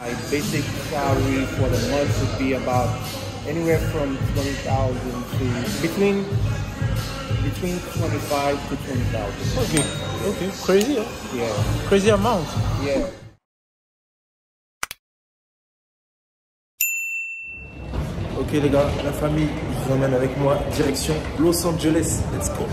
My basic salary for the month would be about anywhere from 20,000 to between 25 to 20,000. Okay, okay, crazy, hein? Yeah. Crazy amount. Yeah. Ok les gars, la famille, je vous emmène avec moi direction Los Angeles. Let's go.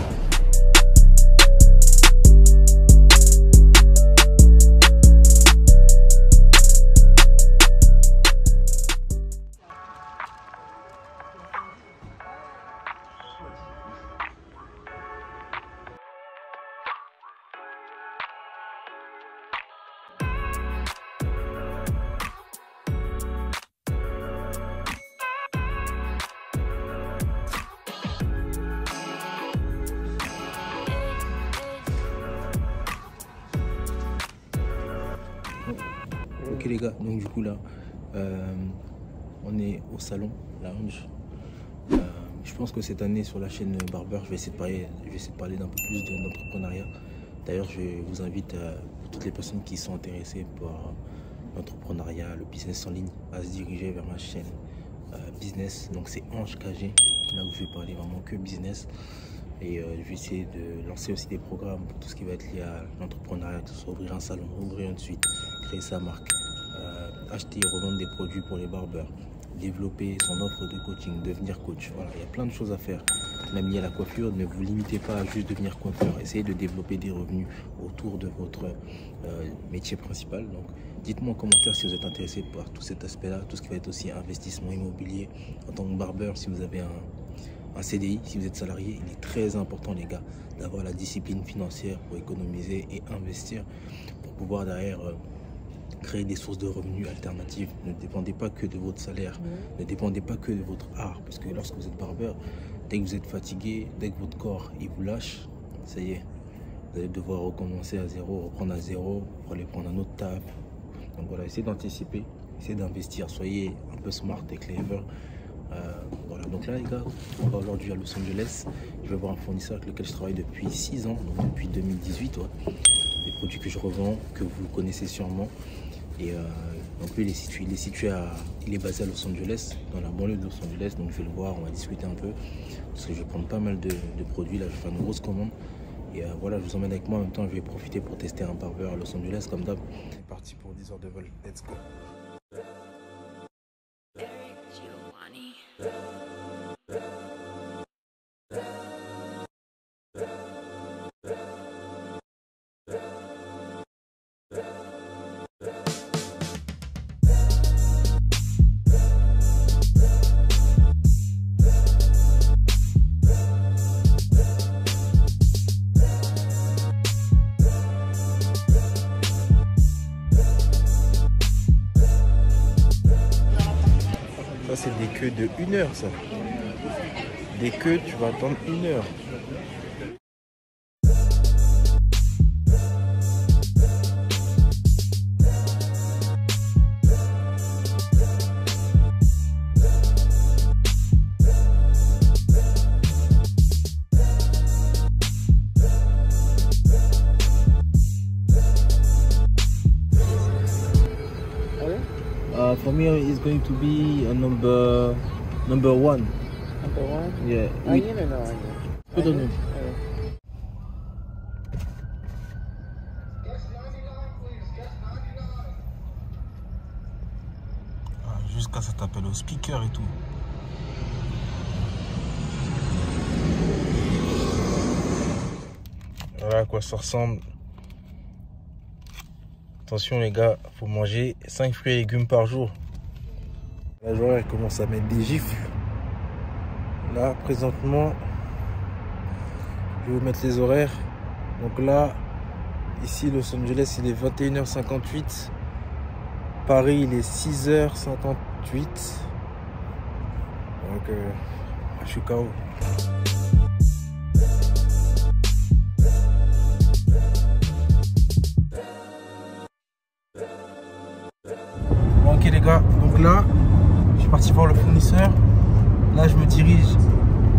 Ok les gars, donc du coup là, on est au salon lounge. Je pense que cette année sur la chaîne Barber, je vais essayer de parler d'un peu plus d'entrepreneuriat. D'ailleurs, je vous invite toutes les personnes qui sont intéressées par l'entrepreneuriat, le business en ligne, à se diriger vers ma chaîne business. Donc c'est Ange KG, là où je vais parler vraiment que business. Et je vais essayer de lancer aussi des programmes pour tout ce qui va être lié à l'entrepreneuriat, que ce soit ouvrir un salon, ouvrir une suite, créer sa marque, acheter et revendre des produits pour les barbeurs, développer son offre de coaching, devenir coach. Voilà, il y a plein de choses à faire. Même lié à la coiffure, ne vous limitez pas à juste devenir coiffeur. Essayez de développer des revenus autour de votre métier principal. Donc, dites-moi en commentaire si vous êtes intéressé par tout cet aspect-là, tout ce qui va être aussi investissement immobilier en tant que barbeur. Si vous avez un CDI, si vous êtes salarié, il est très important les gars d'avoir la discipline financière pour économiser et investir pour pouvoir derrière créer des sources de revenus alternatives. Ne dépendez pas que de votre salaire, ne dépendez pas que de votre art, parce que lorsque vous êtes barbeur, dès que vous êtes fatigué, dès que votre corps il vous lâche, ça y est, vous allez devoir recommencer à zéro, reprendre à zéro pour aller prendre un autre taf. Donc voilà, essayez d'anticiper, essayez d'investir, soyez un peu smart et clever. Voilà, donc là les gars, on va aujourd'hui à Los Angeles. Je vais voir un fournisseur avec lequel je travaille depuis 6 ans, donc depuis 2018. Ouais. Des produits que je revends, que vous connaissez sûrement. Et donc lui il est basé à Los Angeles, dans la banlieue de Los Angeles. Donc je vais le voir, on va discuter un peu, parce que je vais prendre pas mal de produits. Là je vais faire une grosse commande. Et voilà, je vous emmène avec moi. En même temps je vais profiter pour tester un barbeur à Los Angeles comme d'hab. C'est parti pour 10 heures de vol, let's go. Ça c'est des queues de 1 heure ça. Des queues, tu vas attendre 1 heure. For me, it's going to be a number one. Number one? Yeah. Onion or no onion? Good onion. Jusqu'à ça t'appelle au speaker et tout. Voilà à quoi ça ressemble. Attention les gars, faut manger 5 fruits et légumes par jour. La journée elle commence à mettre des gifles. Là présentement, je vais vous mettre les horaires. Donc là, ici Los Angeles il est 21h58. Paris il est 6h58. Donc je suis KO. Ok les gars, donc là, je suis parti voir le fournisseur. Là, je me dirige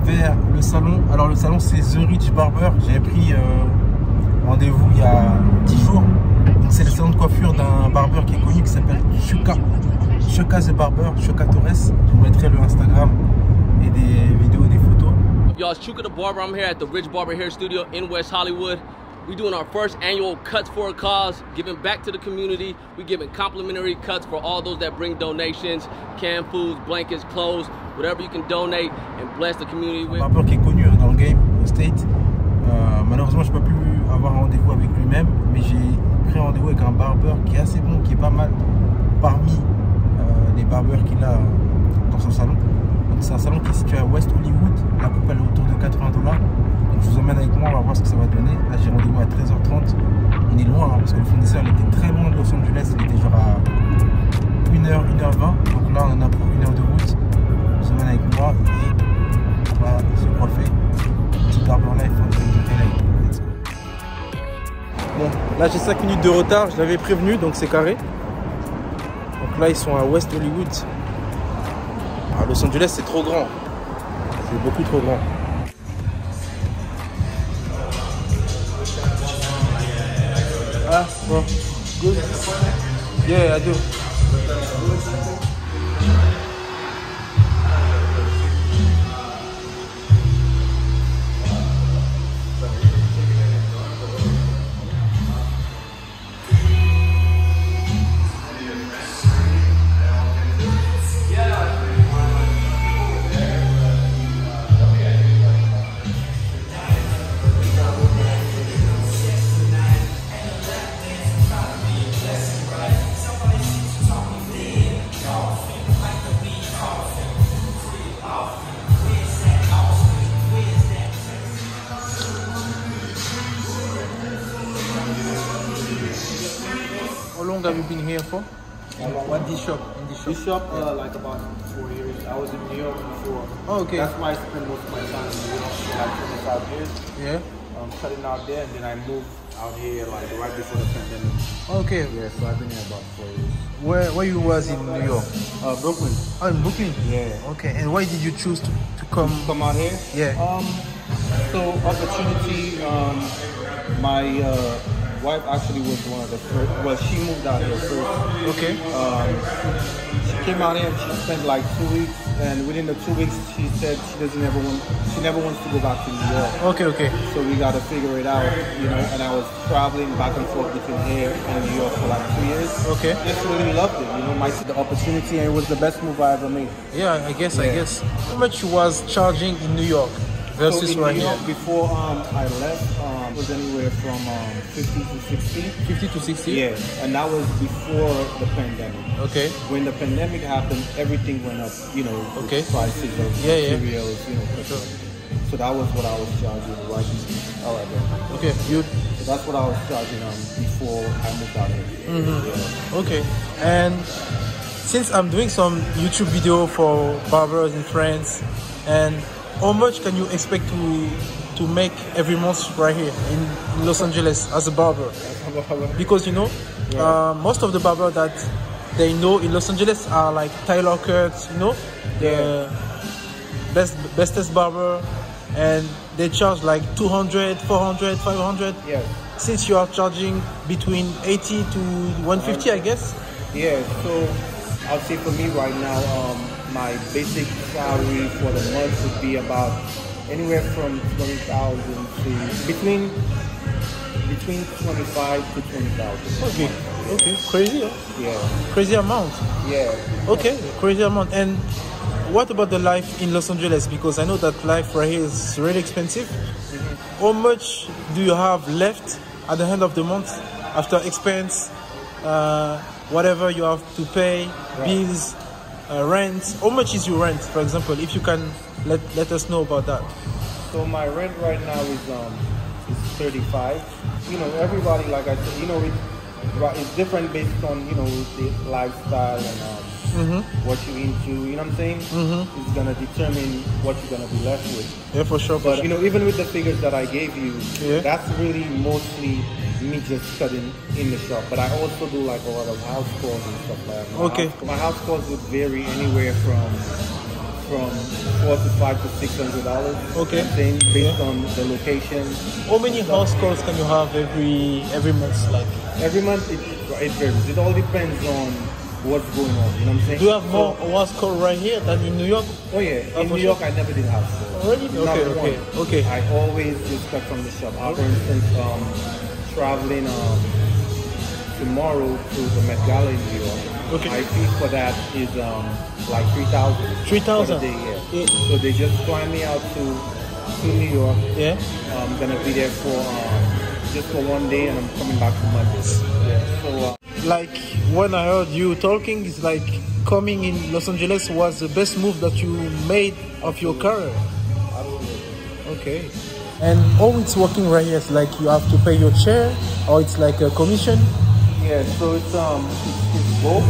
vers le salon. Alors le salon, c'est The Rich Barber. J'avais pris rendez-vous il y a 10 jours. c'est le salon de coiffure d'un barbeur qui est connu qui s'appelle Chuka. Chuka the Barber, Chuka Torres. Je vous mettrai le Instagram et des vidéos, des photos. Y'all, it's Chuka the Barber. I'm here at the Rich Barber Hair Studio in West Hollywood. We're doing our first annual Cuts for a Cause, giving back to the community. We're giving complimentary cuts for all those that bring donations, canned foods, blankets, clothes, whatever you can donate and bless the community with. Un barbeur qui est connu dans le game, au State. Malheureusement, je n'ai pas pu avoir un rendez-vous avec lui-même, mais j'ai pris un rendez-vous avec un barbeur qui est assez bon, qui est pas mal parmi les barbeurs qu'il a dans son salon. C'est un salon qui est situé à West Hollywood. La coupe elle est autour de $80. Donc je vous emmène avec moi, on va voir ce que ça va donner. Là j'ai rendez-vous à 13h30. On est loin hein, parce que le fournisseur il était très loin de Los Angeles. Il était genre à 1h, 1h20. Donc là on en a pour 1 heure de route. Je vous emmène avec moi et on va se coiffer. Petit barber life en train de LA. Let's go. Bon, là j'ai 5 minutes de retard. Je l'avais prévenu donc c'est carré. Donc là ils sont à West Hollywood. À Los Angeles, c'est trop grand. C'est beaucoup trop grand. Ah, bon. Good. Yeah, I do. How long have you been here for? What this shop? This shop, like about 4 years. I was in New York before. Oh, okay. That's why I spend most of my time in New York for like 25 years. Yeah. Cutting out there, and then I moved out here like right before the pandemic. Okay. Yeah, so I've been here about 4 years. Where you was in New York? Brooklyn. Oh, in Brooklyn. Yeah. Okay. And why did you choose to come? Come out here? Yeah. So opportunity. My wife actually was one of the first. Well, she moved out here first. Okay. She came out here and she spent like 2 weeks, and within the 2 weeks, she said she never wants to go back to New York. Okay. Okay. So we got to figure it out, you know. And I was traveling back and forth between here and New York for like 2 years. Okay. Just really loved it, you know. The opportunity, and it was the best move I ever made. Yeah, I guess. How much you was charging in New York versus so in right New here? York, before I left, it was anywhere from 50 to 60. 50 to 60? Yeah, and that was before the pandemic. Okay. When the pandemic happened, everything went up, you know, Okay. prices of Yeah. materials, you know. Sure. So that was what I was charging right before. All right, then. Okay. You. So that's what I was charging before I moved out here. Yeah. Okay. And since I'm doing some YouTube video for barbers in France, and how much can you expect to make every month right here in Los Angeles as a barber? Because you know, most of the barbers that they know in Los Angeles are like Tyler Kurtz, you know, the bestest barber, and they charge like 200, 400, 500. Yeah. Since you are charging between 80 to 150, I guess. Yeah. So I'll say for me right now, my basic salary for the month would be about anywhere from 20,000 to between 25 to 20,000. Okay. Okay. Crazy. Huh? Yeah. Crazy amount. Yeah. Okay. Crazy amount. And what about the life in Los Angeles? Because I know that life right here is really expensive. Mm-hmm. How much do you have left at the end of the month after expense, whatever you have to pay, bills, rent? How much is your rent, for example? If you can let us know about that. So my rent right now is 35. You know, everybody, like I said, you know, it's different based on, you know, the lifestyle and what you're into. You know what I'm saying? It's gonna determine what you're gonna be left with. Yeah, for sure. But you know, even with the figures that I gave you, that's really mostly me just cutting in the shop. But I also do like a lot of house calls and stuff like that. Okay. My house calls would vary anywhere from $400 to $500 to $600. Okay. Based on the location. How many house calls can you have every month? Like every month it varies. It all depends on what's going on. You know what I'm saying? Do you have more Wasco right here than in New York? Oh yeah, in New York I never did have stores. Really? Okay. I always just cut from the shop. For instance, traveling tomorrow to the Met Gala in New York. Okay. My fee for that is like $3,000. 3,000. For the day, yeah. So they just fly me out to New York. Yeah. I'm gonna be there for just for one day, and I'm coming back for Monday. Yeah. So like when I heard you talking, it's like coming in Los Angeles was the best move that you made of your career. Absolutely. Okay. And how it's working right here? It's like you have to pay your share, or it's like a commission? Yeah, so it's both.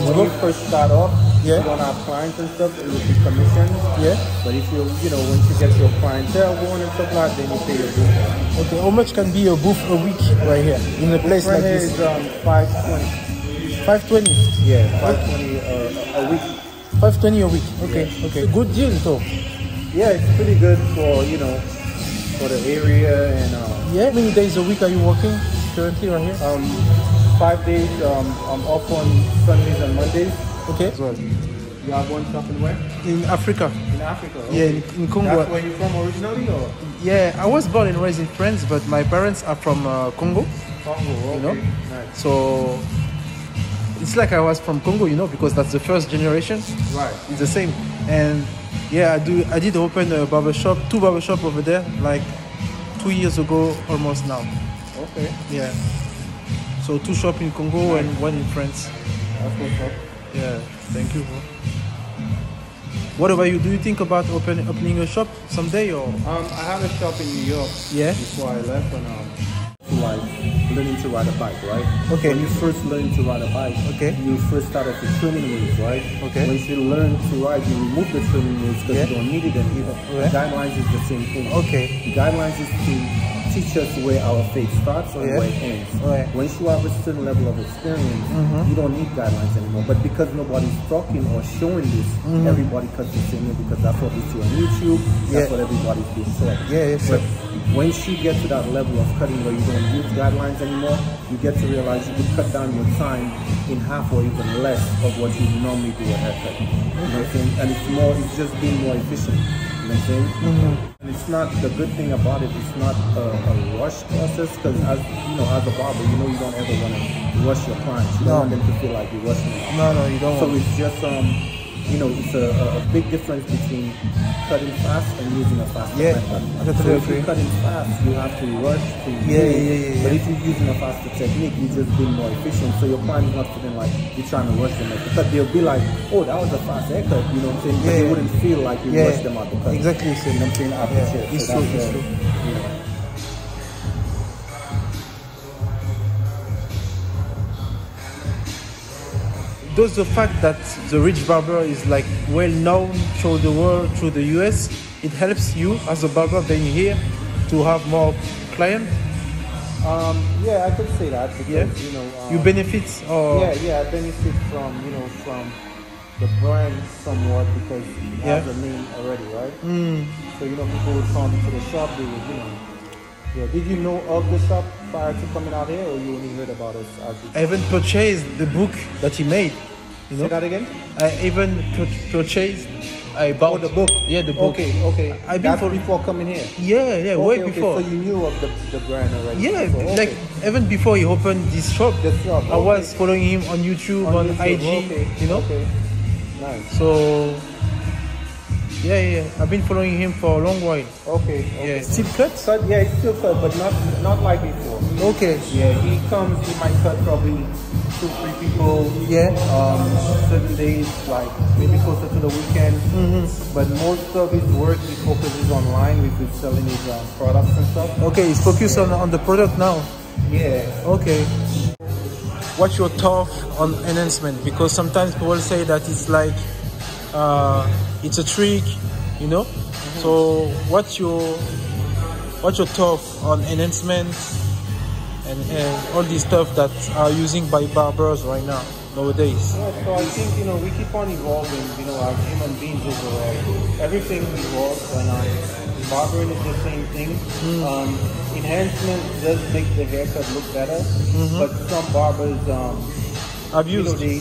When you first start off, yeah, you don't have clients and stuff, it will be commission. Yeah. But if once you get your clientele going and stuff like that, then you pay your booth. Okay, how much can be a booth a week right here in a place like this? Is $520. 520. Yeah, $520 a week. 520 a week. Okay, yeah. Okay. Good deal though. Yeah, it's pretty good for for the area and. Yeah. How many days a week are you working currently right here? 5 days. I'm off on Sundays and Mondays. Okay. You have one shop in where? In Africa. In Africa. Okay. Yeah, in Congo. That's where you're from originally, or? Yeah, I was born and raised in France, but my parents are from Congo. Congo, okay. You know? Nice. So it's like I was from Congo, because that's the first generation. Right. It's the same. And yeah, I did open a barbershop, 2 barbershop over there, like 2 years ago almost now. Okay. Yeah. So 2 shops in Congo and 1 in France. That's what's up. Yeah, thank you, bro. What about you? Do you think about opening a shop someday, or? I had a shop in New York. Yeah. Before I left, and like learning to ride a bike, right? Okay. When you first learn to ride a bike, okay, you first start off with training wheels, right? Okay. Once you learn to ride, you remove the training wheels because you don't need it anymore. Yeah. Guidelines is the same thing. Okay. The guidelines is to teach us where our faith starts and where it ends. Right. Once you have a certain level of experience, you don't need guidelines anymore. But because nobody's talking or showing this, everybody cuts the same way because that's what we see on YouTube. That's what everybody's being taught. Yeah, yes, but once you get to that level of cutting where you don't use guidelines anymore, you get to realize you can cut down your time in half or even less of what you normally do a haircut. You know what I'm saying? And it's just being more efficient. You know what I'm saying? And it's not, the good thing about it, it's not a rush process, because as a barber, you don't ever want to rush your clients. You don't want them to feel like you're rushing them. No, you don't. So it's just it's a big difference between cutting fast and using a faster method. So if you're cutting fast, you have to rush to But if you're using a faster technique, you're just being more efficient. So your client is not feeling like you're trying to rush them at the cut. They'll be like, oh, that was a fast haircut, you know what I'm saying? But they wouldn't feel like you rushed them out the cut. Exactly. You know what I'm saying? After chair. It's So true. Does the fact that the Rich Barber is like well known through the world, through the US, it helps you as a barber being here to have more clients? Yeah, I could say that because you benefit, or I benefit from from the brand somewhat because it has a name already, right? So people would come to the shop, they would Did you know of the shop prior to coming out here, or you only heard about us? I even purchased the book that he made. Say that again? I even purchased. I bought the book. Yeah, the book. Okay. That's before coming here. Yeah, way before. So you knew of the brand already. Yeah, like even before he opened this shop. I was following him on YouTube, on IG. Okay. Nice. So yeah, I've been following him for a long while. Okay. Yeah, still cut? Yeah, it's still cut, but not like before. Okay. Yeah, he might cut probably 2-3 people. Yeah. Certain days, like maybe closer to the weekend. But most of his work, he focuses online with selling his products and stuff. Okay, he's focused on the product now. Yeah. Okay. What's your thought on enhancement? Because sometimes people say that it's like it's a trick, So what's your thought on enhancement and all this stuff that are using by barbers right now? nowadays. Yeah, so I think, you know, we keep on evolving, you know, as human beings overall. Everything evolves, and barbering is the same thing. Enhancement does make the haircut look better, but some barbers, you know, they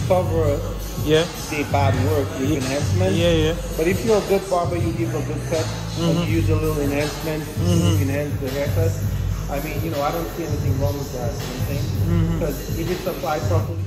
cover their bad work with enhancement. But if you're a good barber, you give a good cut, and you use a little enhancement to enhance the haircut. I mean, you know, I don't see anything wrong with that, you know what I'm saying? Because if it's applied properly.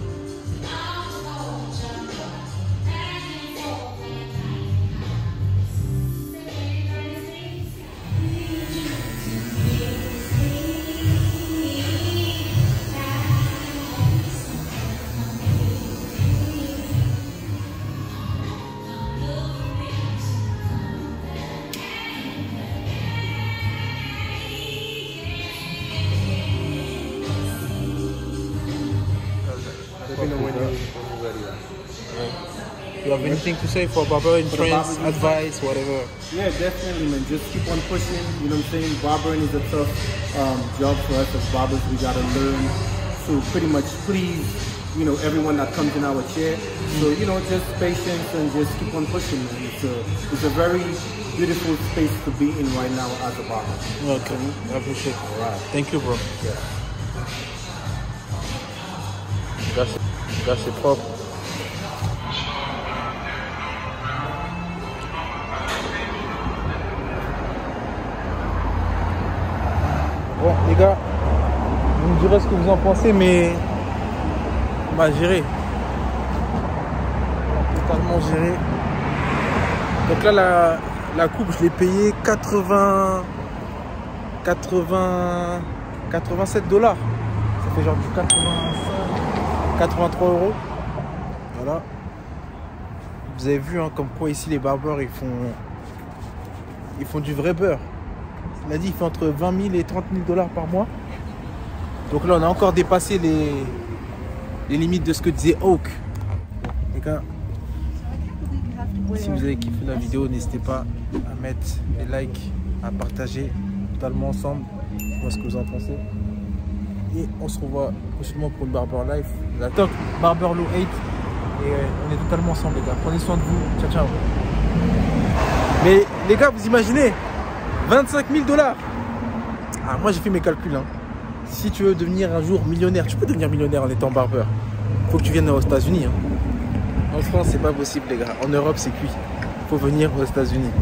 You have anything to say for barbering trends, advice, whatever? Yeah, definitely, man. Just keep on pushing. You know what I'm saying? Barbering is a tough job for us as barbers. We gotta learn to pretty much please, you know, everyone that comes in our chair. So, you know, just patience and just keep on pushing, man. It's a very beautiful space to be in right now as a barber. Okay, I appreciate it. All right. Thank you, bro. Yeah. C'est propre. Bon les gars, vous me direz ce que vous en pensez, mais on va gérer. Totalement géré. Donc là la coupe je l'ai payé 87 $. Ça fait genre du 83 €. Voilà. Vous avez vu hein, comme quoi ici les barbeurs ils font du vrai beurre. Il a dit qu'il fait entre 20 000 et 30 000 $ par mois. Donc là on a encore dépassé les limites de ce que disait Hawk. Les gars, si vous avez kiffé la vidéo, n'hésitez pas à mettre des likes, à partager totalement ensemble. Moi ce que vous en pensez. Et on se revoit prochainement pour le Barber Life. La top Barber Low 8. Et on est totalement ensemble les gars. Prenez soin de vous. Ciao ciao. Mais les gars, vous imaginez 25 000 $. Ah, moi j'ai fait mes calculs. Hein. Si tu veux devenir un jour millionnaire, tu peux devenir millionnaire en étant barbeur. Faut que tu viennes aux États-Unis. Hein. En France, c'est pas possible les gars. En Europe, c'est cuit. Faut venir aux États-Unis.